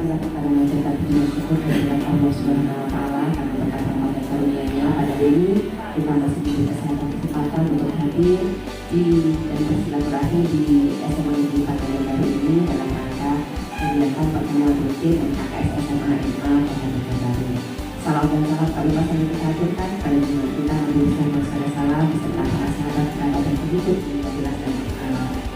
marilah kita memanjatkan puji dan syukur kehadirat Allah Subhanahu wa Ta'ala karena berkat rahmat dan karunia-Nya pada ini kita masih diberi kesempatan untuk hadir dan bersilaturahmi di SMA Negeri 4 Banjarbaru ini dalam rangka kegiatan pertemuan rutin MKS SMA MA Kota Banjarbaru. Salam dan salam kalimat yang kita haturkan pada jemaat kita menuliskan bersama salam beserta para sahabat kerabat dan pengikut di Fadilah dan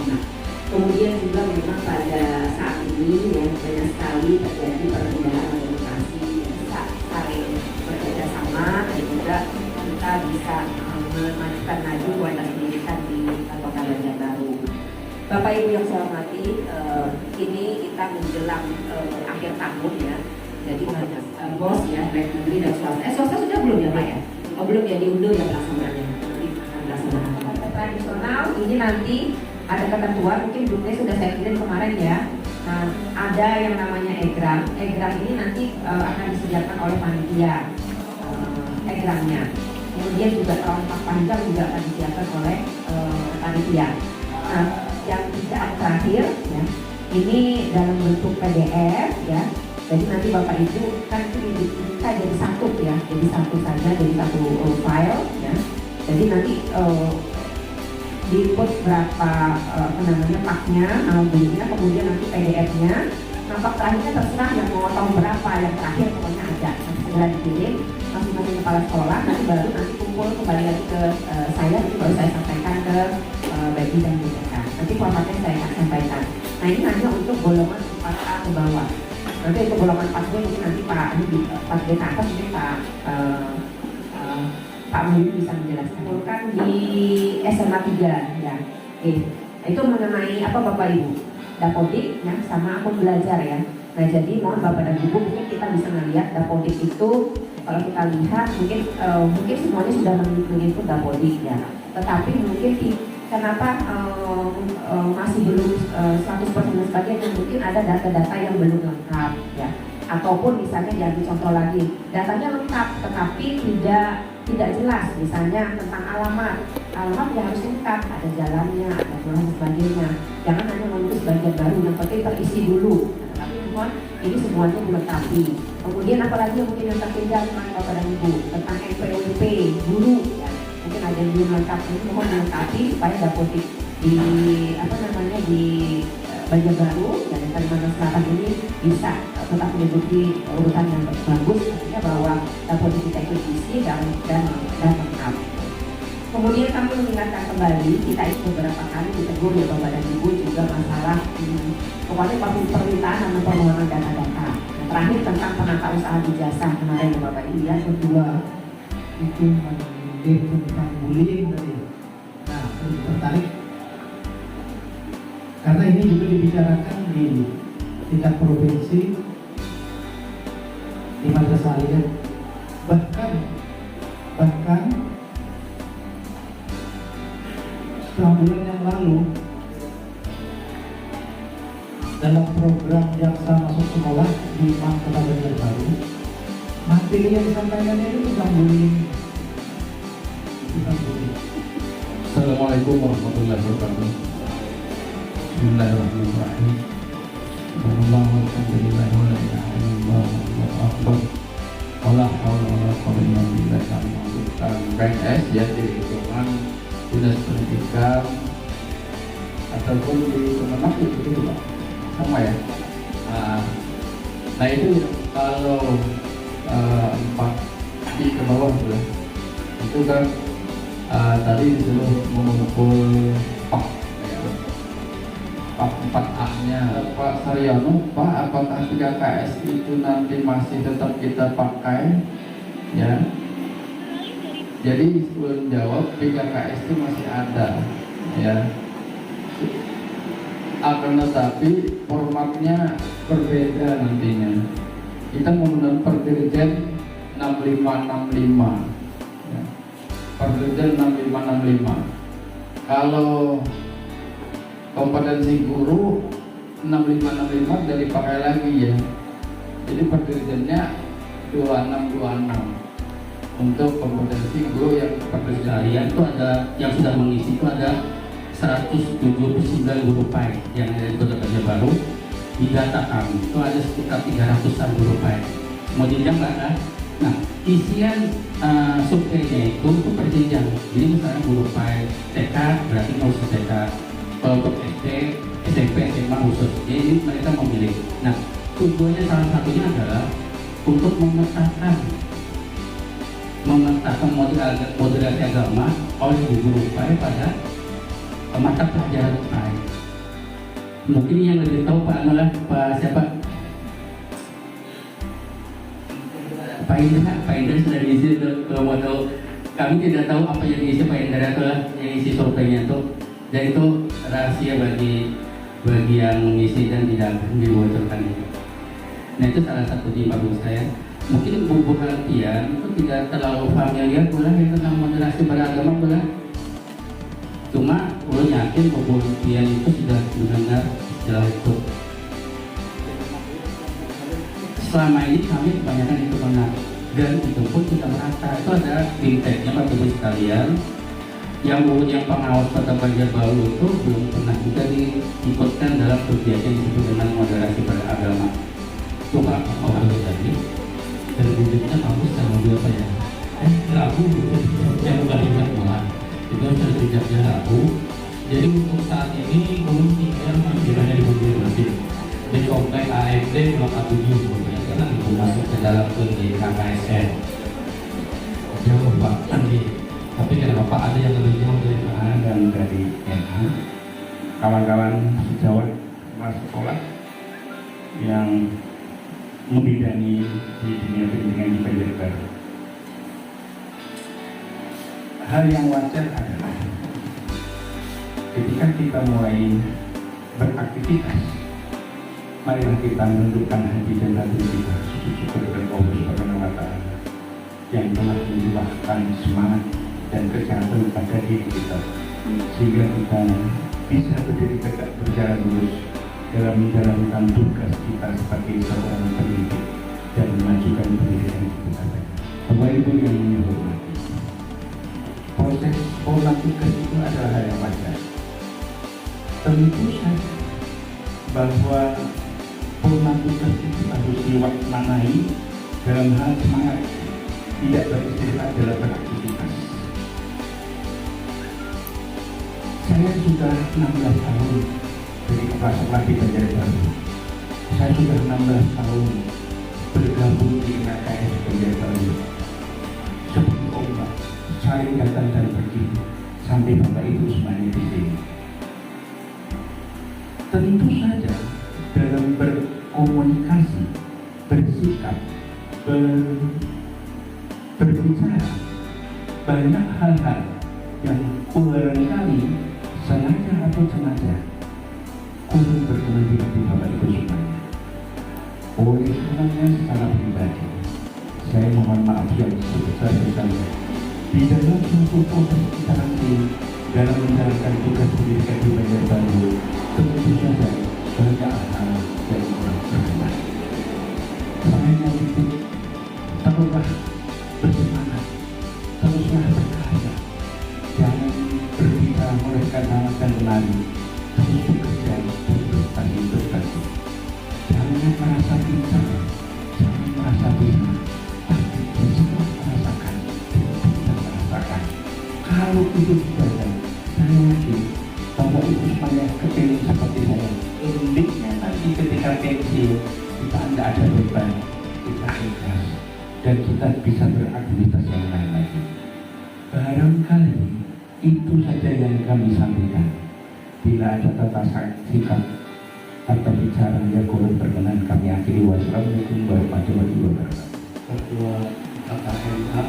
umat. Kemudian juga memang pada saat ini ya banyak sekali terjadi perbedaan organisasi yang bisa saling bekerja sama dan juga kita bisa memajukan lagi kualitas pendidikan di Kota Banjarbaru. Bapak Ibu yang saya hormati, ini kita menjelang akhir tahun ya. Jadi banyak bos ya, baik negeri dan swasta. Swasta sudah belum ya Pak ya? Oh belum ya, diundur ya pelaksanaannya. Nanti akan dilaksanakan. Tradisional ini nanti ada ketentuan, mungkin grupnya sudah saya kirim kemarin ya. Nah, ada yang namanya egram. Egram ini nanti akan disediakan oleh panitia egramnya. Kemudian juga perangkat panjang juga akan disediakan oleh panitia. Nah, yang terakhir ya, ini dalam bentuk PDF ya. Jadi nanti Bapak Ibu kan itu bisa jadi satu ya, jadi satu saja, jadi satu file ya. Jadi nanti diinput berapa paknya, belinya, kemudian nanti PDF-nya. Nampak terakhirnya terserah yang mau tahu berapa, yang terakhir pokoknya ada. Nanti segera dikirim masing-masing kepala sekolah, nanti baru kumpul kembali lagi ke saya, nanti baru saya sampaikan ke Baby dan BPK. Nanti formatnya saya akan sampaikan. Nah ini hanya untuk golongan 4A ke bawah. Nanti untuk golongan 4B mungkin nanti Pak ini 4B ke atas mungkin Pak Muli bisa menjelaskan. Bukan di SMA 3 ya. Itu mengenai apa Bapak Ibu? Dapodik ya, sama akun belajar ya. Nah jadi mohon Bapak dan Ibu mungkin kita bisa melihat Dapodik itu kalau kita lihat mungkin semuanya sudah mengikut Dapodik ya. Tetapi mungkin kenapa masih belum 100% sebagainya, mungkin ada data-data yang belum lengkap ya. Ataupun misalnya diambil contoh lagi, datanya lengkap tetapi tidak jelas, misalnya tentang alamat ya harus lengkap, ada jalannya, ada pulang sebagainya. Jangan hanya menulis bagian baru, yang penting terisi dulu. Tapi mohon ini semuanya dilengkapi. Kemudian apalagi yang mungkin yang tertinggal Bapak dan Ibu tentang NPWP guru ya. Mungkin ada yang belum lengkap, ini mohon dilengkapi supaya Dapodik di Banjarbaru dan Kalimantan Selatan ini bisa tetap menduduki urutan yang bagus, artinya bahwa Dapodik kita itu isi dan lengkap. Kemudian kami mengingatkan kembali, kita itu beberapa kali ditegur ya Bapak dan Ibu juga masalah pokoknya permintaan dan permohonan data-data. Nah, terakhir tentang penata usaha ijazah kemarin ya Bapak Ibu. Yang kedua itu tentang bullying tadi. Nah, tertarik karena ini juga dibicarakan di tingkat provinsi di madrasah aliyah, bahkan setengah bulan yang lalu dalam program Jaksa Masuk Sekolah di Kota Banjarbaru, materi yang disampaikan itu tentang bullying. Assalamualaikum warahmatullahi wabarakatuh. Bismillahirrahmanirrahim. Alhamdulillah wa la ilaha illallah wallahu akbar. Wala haula wala quwwata illa billah. PNS ya di lingkungan dinas pendidikan ataupun di Kemenak itu Pak. Sama ya. Nah itu kalau 4 di ke bawah itu kan tadi disuruh mengumpul Pak 4A-nya Pak Saryono, Pak apakah 3KS itu nanti masih tetap kita pakai ya? Jadi sebelum jawab 3KS itu masih ada ya, akan tetapi formatnya berbeda nantinya. Kita menggunakan Perdirjen 6565 ya. Perdirjen 6565. Kalau kompetensi guru 6565 dari pakai lagi ya. Jadi perdirjennya 2626 untuk kompetensi guru yang Perdirjen itu ada yang sudah mengisi itu ada 179 guru PAI yang ada di Kota Banjarbaru. di data kami itu ada sekitar 300-an guru baik. Mau jenjang nggak kan? Nah, isian surveinya itu berjenjang. Jadi misalnya guru baik TK berarti khusus TK, kalau untuk SD, SMP, SMA khusus. Jadi mereka memilih. Nah, tujuannya salah satunya adalah untuk memetakan moderasi agama oleh guru baik pada mata pelajaran baik. Mungkin yang lebih tahu Pak Anolah, Pak siapa? Pak Indra sudah diisi. Kalau mau tahu, kami tidak tahu apa yang diisi Pak Indra itu yang isi surveinya itu, dan itu rahasia bagi yang mengisi dan tidak dibocorkan itu. Nah itu salah satu di bagus saya. Mungkin Bu Hartian itu tidak terlalu familiar pula yang tentang moderasi beragama pula. Cuma ulun yakin Bu Hartian itu sudah mendengar istilah itu. Selama ini kami kebanyakan itu benar, dan itu pun kita merata. Itu ada bimteknya Bapak Ibu sekalian. Yang pengawas Kota Banjarbaru itu belum pernah juga diikutkan dalam kegiatan yang disebut dengan moderasi beragama. Coba apa tadi? Dan bibitnya bagus dan mobil apa ya? Rabu, yang banyak malah. Itu sudah jejaknya Rabu. Jadi untuk saat ini belum tinggal parkirannya di mobil. Di komplek AFD Blok A7 karena itu masuk ke dalam pendidikan KSN. Jauh Pak, tapi kenapa Pak ada yang lebih jauh dari A dan dari NA, kawan-kawan sejawat kelas sekolah yang membidani di dunia pendidikan di Banjarbaru. Hal yang wajar adalah ketika kita mulai beraktivitas, marilah kita menundukkan hati dan hati kita, sujud syukur kepada Allah Subhanahu wa Ta'ala yang telah menjebakkan semangat dan kesehatan pada diri kita, sehingga kita bisa berdiri tegak, berjalan lurus dalam menjalankan tugas kita sebagai seorang pendidik dan memajukan pendidikan kita. Bapak Ibu yang dihormati, proses pola tugas itu adalah hal yang wajar. Tentu saja bahwa pola tugas itu harus dimaknai dalam hal semangat, tidak beristilah dalam beraktivitas. Saya sudah 16 tahun dari kepala sekolah di Banjarbaru. Saya sudah 16 tahun bergabung di KKS Banjarbaru. Seperti ombak, saling datang dan pergi sampai Bapak Ibu semuanya di sini. Tentu saja dalam berkomunikasi, bersikap, berbicara, banyak hal-hal yang barangkali sengaja atau sengaja kurang berkenan di hati Bapak Ibu semuanya. Oleh karenanya secara pribadi, saya mohon maaf yang sebesar-besarnya di dalam suatu proses kita nanti dalam menjalankan tugas pendidikan di Banjarbaru. Tentu saja banyak hal yang kurang berkenan. Saya itu teruslah bersemangat, teruslah berkarya, jangan berbicara mulai kanan dan kemari, terus bekerja dan berprestasi. Jangan merasa pintar, jangan merasa bisa, tapi semua merasakan dan bisa merasakan. Kalau itu saja, saya yakin Bapak Ibu semuanya kepilih seperti saya. Uniknya nanti ketika pensiun kita tidak ada beban, kita ikhlas dan kita bisa beraktivitas yang lain lagi. Barangkali itu saja yang kami sampaikan. Bila ada tata sikap atau bicara yang kurang berkenan, kami akhiri. Wassalamualaikum warahmatullahi wabarakatuh. Ketua KKMA,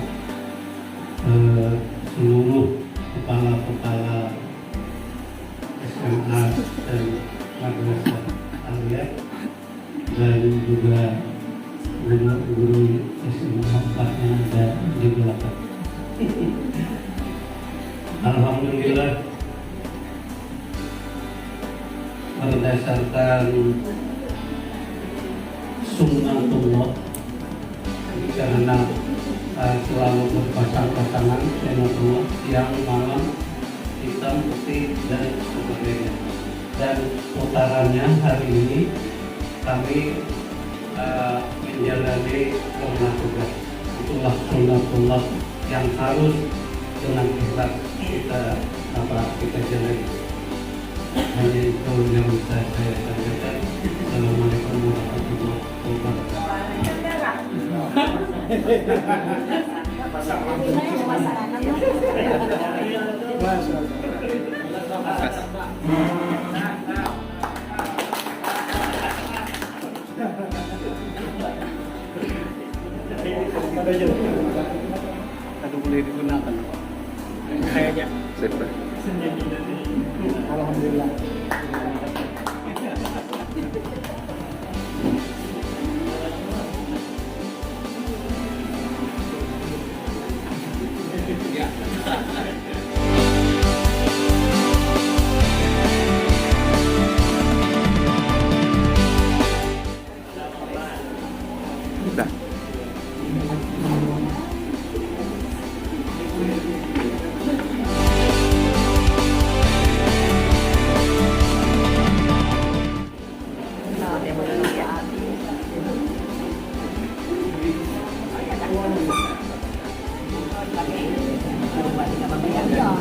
seluruh kepala-kepala SMA dan madrasah aliyah, dan juga guru-guru SMA 4 yang ada di belakang. Alhamdulillah, berdasarkan sunnatullah, karena selalu berpasang-pasangan sunnatullah, siang malam, hitam putih dan sebagainya. Dan putarannya hari ini kami menjalani sunnah tugas. Itulah sunnatullah yang harus dengan ikhlas kita jalani. Hanya itu yang bisa saya sampaikan. Assalamualaikum warahmatullahi Aduh, boleh digunakan kayaknya. Alhamdulillah.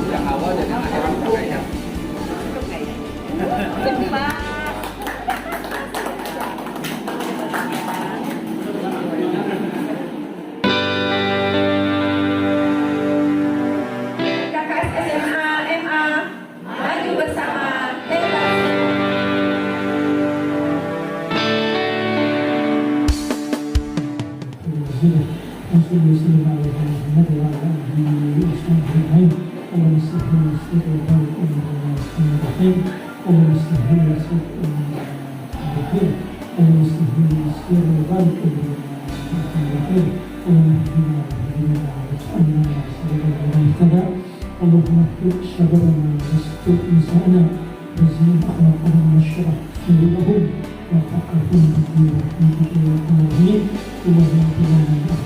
Yang awal dan yang akhir kayaknya. KKS SMA MA maju bersama hebat. اللهم اهدنا شبابنا واستر نساءنا وزين اخلاقنا واشرح صدورهم وفقههم في رحمتك يا ارحم الراحمين اللهم اغفر لنا